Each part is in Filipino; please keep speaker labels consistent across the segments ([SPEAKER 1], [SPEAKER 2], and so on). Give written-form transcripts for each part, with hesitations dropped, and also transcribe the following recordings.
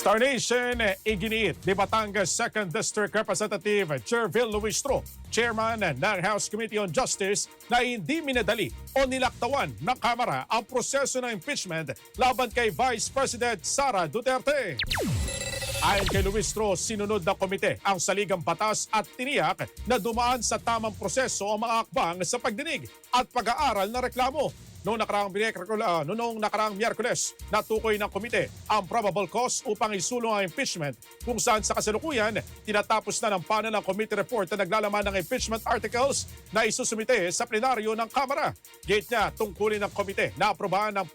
[SPEAKER 1] Star Nation, iginiit ni Batangas 2nd District Representative Jervil Luistro, Chairman ng House Committee on Justice, na hindi minadali o nilaktawan ng Kamara ang proseso ng impeachment laban kay Vice President Sara Duterte. Ayon kay Luistro, sinunod ng komite ang saligang batas at tiniyak na dumaan sa tamang proseso ang mga akbang sa pagdinig at pag-aaral na reklamo. Noong nakaraang Miyerkules, natukoy ng komite ang probable cause upang isulong ang impeachment, kung saan sa kasalukuyan, tinatapos na ng panel ng committee report na naglalaman ng impeachment articles na isusumite sa plenaryo ng Kamara. Gate niya, tungkulin ng komite na aprobahan ng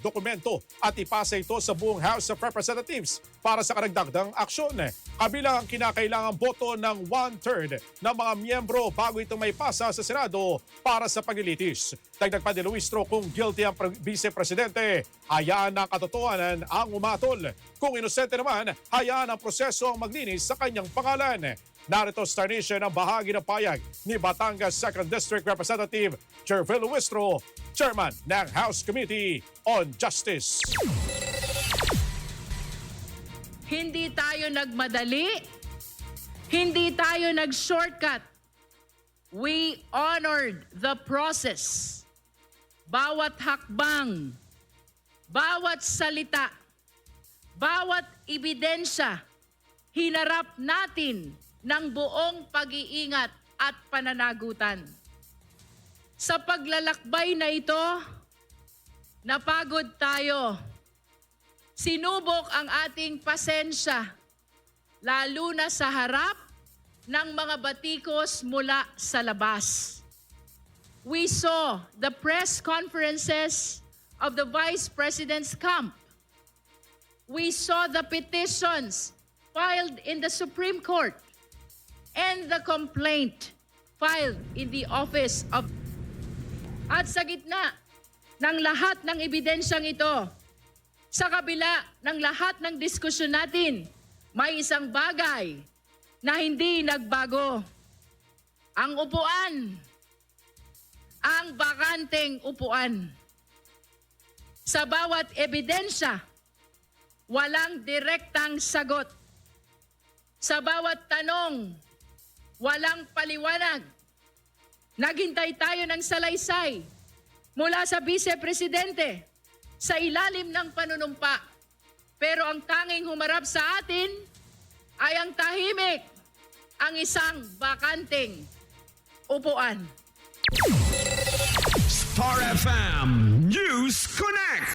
[SPEAKER 1] dokumento at ipasa ito sa buong House of Representatives para sa karagdagang aksyon. Kabilang ang kinakailangang boto ng 1/3 ng mga miyembro bago ito may pasa sa Senado para sa paglilitis. Dagdag pa ni Luistro, kung guilty ang vice-presidente, hayaan ang katotohanan ang umatol. Kung inosente naman, hayaan ang proseso ang maglinis sa kanyang pangalan. Narito, Star Nation, ang bahagi ng payag ni Batangas 2nd District Representative Jervil Luistro, Chairman ng House Committee on Justice.
[SPEAKER 2] Hindi tayo nagmadali, hindi tayo nag-shortcut. We honored the process. Bawat hakbang, bawat salita, bawat ebidensya, hinarap natin ng buong pag-iingat at pananagutan. Sa paglalakbay na ito, napagod tayo. Sinubok ang ating pasensya, lalo na sa harap ng mga batikos mula sa labas. We saw the press conferences of the Vice President's camp. We saw the petitions filed in the Supreme Court and the complaint filed in the office of... At sa gitna ng lahat ng ebidensyang ito, sa kabila ng lahat ng diskusyon natin, may isang bagay na hindi nagbago. Ang upuan, ang bakanteng upuan. Sa bawat ebidensya, walang direktang sagot. Sa bawat tanong, walang paliwanag. Naghintay tayo ng salaysay mula sa Vice-Presidente sa ilalim ng panunumpa. Pero ang tanging humarap sa atin ay ang tahimik, ang isang bakanteng upuan.
[SPEAKER 3] Star FM News Connect.